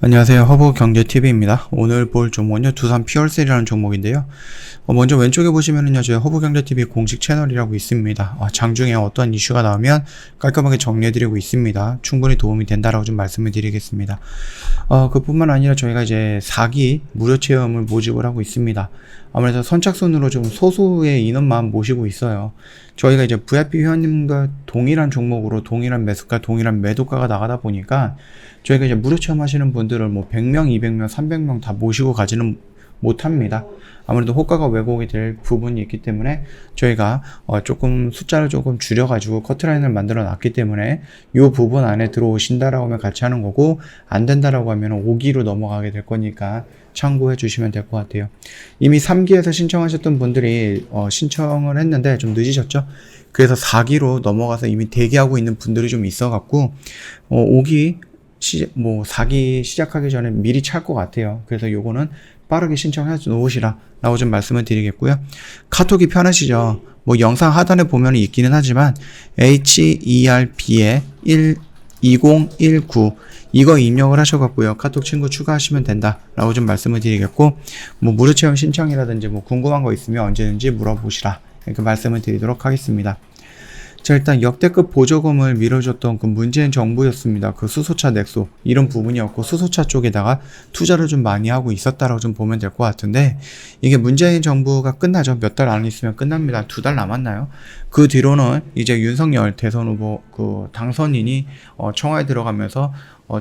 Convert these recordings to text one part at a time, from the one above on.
안녕하세요. 허브경제TV입니다. 오늘 볼 종목은요, 두산 퓨얼셀이라는 종목인데요. 먼저 왼쪽에 보시면은요, 저희 허브경제TV 공식 채널이라고 있습니다. 장중에 어떤 이슈가 나오면 깔끔하게 정리해드리고 있습니다. 충분히 도움이 된다라고 좀 말씀을 드리겠습니다. 그뿐만 아니라 저희가 이제 4기 무료 체험을 모집을 하고 있습니다. 아무래도 선착순으로 좀 소수의 인원만 모시고 있어요. 저희가 이제 VIP 회원님과 동일한 종목으로 동일한 매수가, 동일한 매도가가 나가다 보니까 저희가 이제 무료 체험하시는 분들을 뭐 100명, 200명, 300명 다 모시고 가지는 못합니다. 아무래도 호가가 왜곡이 될 부분이 있기 때문에 저희가 조금 숫자를 조금 줄여가지고 커트라인을 만들어 놨기 때문에 이 부분 안에 들어오신다라고 하면 같이 하는 거고, 안 된다라고 하면 5기로 넘어가게 될 거니까 참고해 주시면 될 것 같아요. 이미 3기에서 신청하셨던 분들이 신청을 했는데 좀 늦으셨죠? 그래서 4기로 넘어가서 이미 대기하고 있는 분들이 좀 있어 갖고 5기 4기 시작하기 전에 미리 찰 것 같아요. 그래서 요거는 빠르게 신청해 놓으시라 라고 좀 말씀을 드리겠고요. 카톡이 편하시죠? 뭐 영상 하단에 보면 있기는 하지만 HERB에 2019 이거 입력을 하셔갖고요, 카톡 친구 추가하시면 된다 라고 좀 말씀을 드리겠고, 뭐 무료 체험 신청이라든지 뭐 궁금한 거 있으면 언제든지 물어보시라 이렇게 말씀을 드리도록 하겠습니다. 자, 일단 역대급 보조금을 밀어줬던 그 문재인 정부였습니다. 그 수소차 넥소 이런 부분이었고, 수소차 쪽에다가 투자를 좀 많이 하고 있었다라고 좀 보면 될 것 같은데, 이게 문재인 정부가 끝나죠. 몇 달 안 있으면 끝납니다. 2달 남았나요? 그 뒤로는 이제 윤석열 대선 후보 그 당선인이 청와에 들어가면서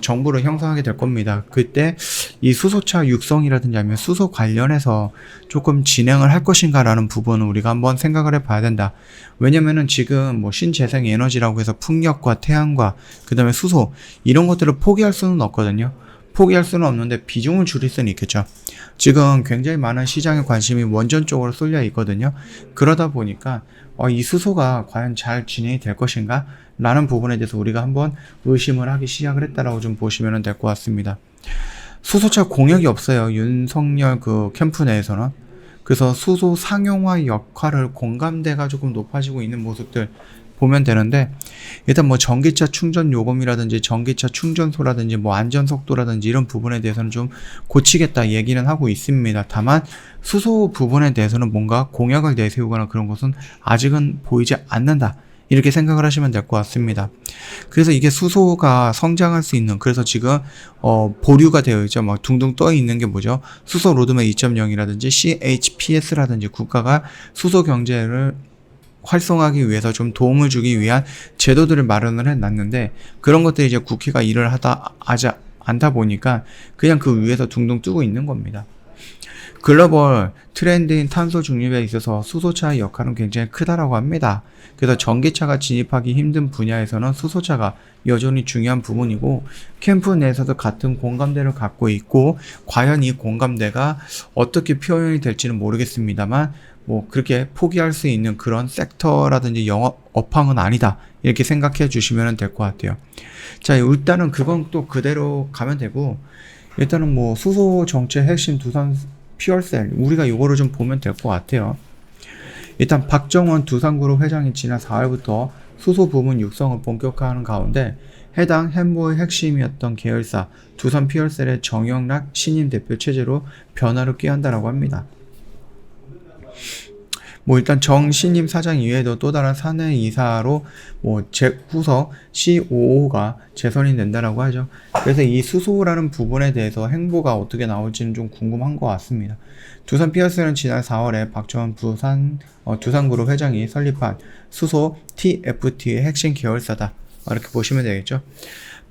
정부를 형성하게 될 겁니다. 그때 이 수소차 육성이라든지 아니면 수소 관련해서 조금 진행을 할 것인가 라는 부분은 우리가 한번 생각을 해봐야 된다. 왜냐면은 지금 뭐 신재생 에너지라고 해서 풍력과 태양과 그 다음에 수소 이런 것들을 포기할 수는 없거든요. 포기할 수는 없는데 비중을 줄일 수는 있겠죠. 지금 굉장히 많은 시장의 관심이 원전 쪽으로 쏠려 있거든요. 그러다 보니까 이 수소가 과연 잘 진행이 될 것인가 라는 부분에 대해서 우리가 한번 의심을 하기 시작을 했다라고 좀 보시면 될 것 같습니다. 수소차 공약이 없어요. 윤석열 그 캠프 내에서는. 그래서 수소 상용화 역할을 공감대가 조금 높아지고 있는 모습들 보면 되는데, 일단 뭐 전기차 충전 요금이라든지 전기차 충전소라든지 뭐 안전 속도라든지 이런 부분에 대해서는 좀 고치겠다 얘기는 하고 있습니다. 다만 수소 부분에 대해서는 뭔가 공약을 내세우거나 그런 것은 아직은 보이지 않는다, 이렇게 생각을 하시면 될 것 같습니다. 그래서 이게 수소가 성장할 수 있는, 그래서 지금 보류가 되어 있죠. 막 둥둥 떠 있는 게 뭐죠? 수소 로드맵 2.0이라든지 CHPS라든지 국가가 수소 경제를 활성화하기 위해서 좀 도움을 주기 위한 제도들을 마련을 해놨는데, 그런 것들이 이제 국회가 일을 하지 않다 보니까 그냥 그 위에서 둥둥 뜨고 있는 겁니다. 글로벌 트렌드인 탄소 중립에 있어서 수소차의 역할은 굉장히 크다라고 합니다. 그래서 전기차가 진입하기 힘든 분야에서는 수소차가 여전히 중요한 부분이고, 캠프 내에서도 같은 공감대를 갖고 있고, 과연 이 공감대가 어떻게 표현이 될지는 모르겠습니다만 뭐 그렇게 포기할 수 있는 그런 섹터라든지 영업 업황은 아니다, 이렇게 생각해 주시면 될 것 같아요. 자, 일단은 그건 또 그대로 가면 되고, 일단은 뭐 수소 정책 핵심 두산 퓨얼셀 우리가 요거를 좀 보면 될 것 같아요. 일단 박정원 두산그룹 회장이 지난 4월부터 수소 부문 육성을 본격화하는 가운데, 해당 햄버의 핵심이었던 계열사 두산 퓨얼셀의 정영락 신임 대표 체제로 변화를 꾀한다라고 합니다. 뭐 일단 정신임 사장 이외에도 또 다른 사내이사로 뭐 후석 COO가 재선이 된다라고 하죠. 그래서 이 수소라는 부분에 대해서 행보가 어떻게 나올지는 좀 궁금한 것 같습니다. 두산 퓨얼셀은 지난 4월에 박정원 두산그룹 회장이 설립한 수소 TFT의 핵심 계열사다, 이렇게 보시면 되겠죠.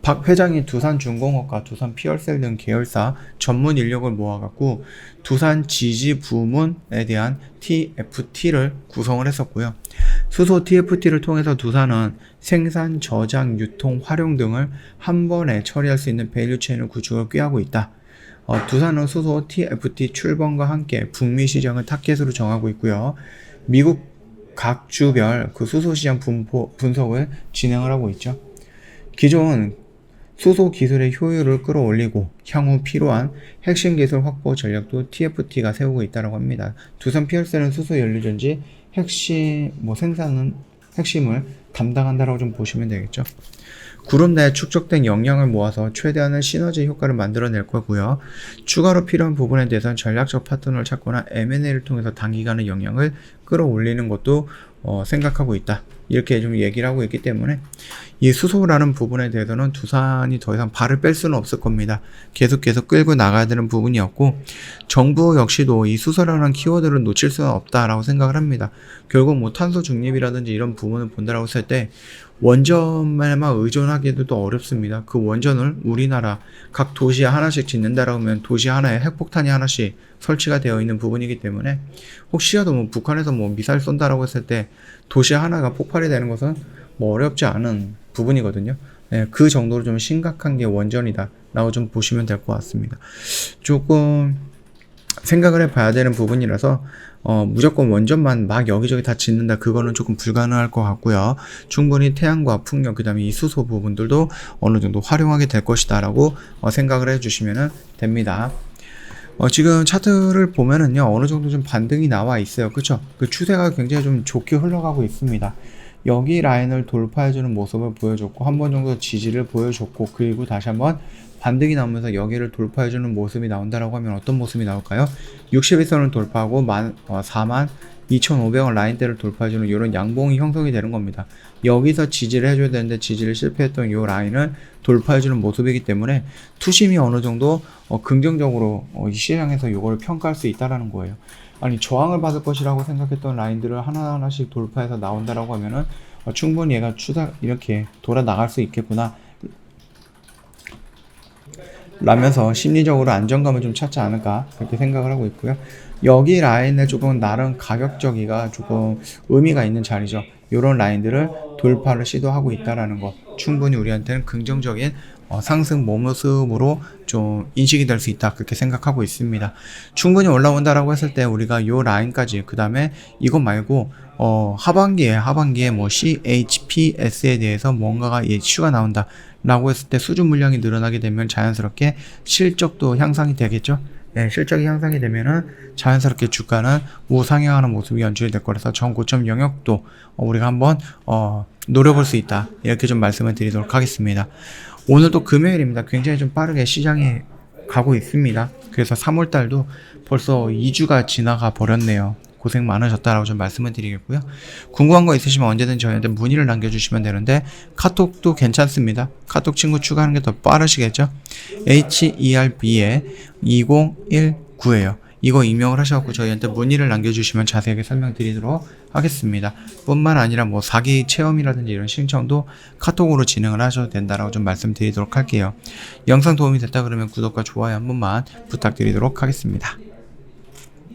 박 회장이 두산중공업과 두산 퓨얼셀 등 계열사 전문 인력을 모아갖고 두산 지지 부문에 대한 TFT를 구성을 했었고요. 수소 TFT를 통해서 두산은 생산, 저장, 유통, 활용 등을 한 번에 처리할 수 있는 밸류체인을 구축을 꾀하고 있다. 두산은 수소 TFT 출범과 함께 북미 시장을 타겟으로 정하고 있고요. 미국 각 주별 그 수소 시장 분석을 진행을 하고 있죠. 기존 수소 기술의 효율을 끌어올리고 향후 필요한 핵심 기술 확보 전략도 TFT가 세우고 있다고 합니다. 두산 퓨얼셀은 수소 연료전지 핵심을 담당한다라고 좀 보시면 되겠죠. 그룹 내에 축적된 역량을 모아서 최대한의 시너지 효과를 만들어낼 거고요. 추가로 필요한 부분에 대해서는 전략적 파트너를 찾거나 M&A를 통해서 단기간의 역량을 끌어올리는 것도 생각하고 있다. 이렇게 좀 얘기를 하고 있기 때문에 이 수소라는 부분에 대해서는 두산이 더 이상 발을 뺄 수는 없을 겁니다. 계속 끌고 나가야 되는 부분이었고, 정부 역시도 이 수소라는 키워드를 놓칠 수는 없다라고 생각을 합니다. 결국 뭐 탄소 중립이라든지 이런 부분을 본다라고 했을 때 원전에만 의존하기도 또 어렵습니다. 그 원전을 우리나라 각 도시에 하나씩 짓는다라고 하면 도시 하나에 핵폭탄이 하나씩 설치가 되어 있는 부분이기 때문에 혹시라도 뭐 북한에서 뭐 미사일 쏜다라고 했을 때 도시 하나가 폭발이 되는 것은 뭐 어렵지 않은 부분이거든요. 네, 그 정도로 좀 심각한 게 원전이다 라고 좀 보시면 될 것 같습니다. 조금 생각을 해봐야 되는 부분이라서 무조건 원전만 막 여기저기 다 짓는다, 그거는 조금 불가능할 것 같고요. 충분히 태양과 풍력, 그 다음에 이 수소 부분들도 어느 정도 활용하게 될 것이다 라고 생각을 해주시면 됩니다. 지금 차트를 보면은요, 어느 정도 좀 반등이 나와 있어요. 그쵸? 그 추세가 굉장히 좀 좋게 흘러가고 있습니다. 여기 라인을 돌파해주는 모습을 보여줬고, 한 번 정도 지지를 보여줬고, 그리고 다시 한번 반등이 나오면서 여기를 돌파해주는 모습이 나온다라고 하면 어떤 모습이 나올까요? 61선을 돌파하고 42,500원 라인대를 돌파해주는 이런 양봉이 형성이 되는 겁니다. 여기서 지지를 해줘야 되는데 지지를 실패했던 이 라인을 돌파해주는 모습이기 때문에 투심이 어느 정도 긍정적으로 이 시장에서 이걸 평가할 수 있다라는 거예요. 아니, 저항을 받을 것이라고 생각했던 라인들을 하나하나씩 돌파해서 나온다라고 하면은 충분히 얘가 이렇게 돌아 나갈 수 있겠구나 라면서 심리적으로 안정감을 좀 찾지 않을까 그렇게 생각을 하고 있고요. 여기 라인에 조금 나름 가격적이가 조금 의미가 있는 자리죠. 이런 라인들을 돌파를 시도하고 있다라는 거, 충분히 우리한테는 긍정적인 상승 모습으로 좀 인식이 될 수 있다, 그렇게 생각하고 있습니다. 충분히 올라온다라고 했을 때 우리가 요 라인까지, 그 다음에 이것 말고 하반기에 뭐 CHPS에 대해서 뭔가가 이슈가 나온다 라고 했을 때 수주 물량이 늘어나게 되면 자연스럽게 실적도 향상이 되겠죠. 네, 실적이 향상이 되면은 자연스럽게 주가는 우상향하는 모습이 연출이 될 거라서 전고점 영역도 우리가 한번 노려볼 수 있다, 이렇게 좀 말씀을 드리도록 하겠습니다. 오늘도 금요일입니다. 굉장히 좀 빠르게 시장이 가고 있습니다. 그래서 3월달도 벌써 2주가 지나가 버렸네요. 고생 많으셨다라고 좀 말씀을 드리겠고요. 궁금한 거 있으시면 언제든 저희한테 문의를 남겨주시면 되는데, 카톡도 괜찮습니다. 카톡 친구 추가하는 게 더 빠르시겠죠? HERB에 2019예요. 이거 입력을 하셔갖고 저희한테 문의를 남겨주시면 자세하게 설명드리도록 하겠습니다. 뿐만 아니라 뭐 사기 체험이라든지 이런 신청도 카톡으로 진행을 하셔도 된다라고 좀 말씀드리도록 할게요. 영상 도움이 됐다 그러면 구독과 좋아요 한 번만 부탁드리도록 하겠습니다.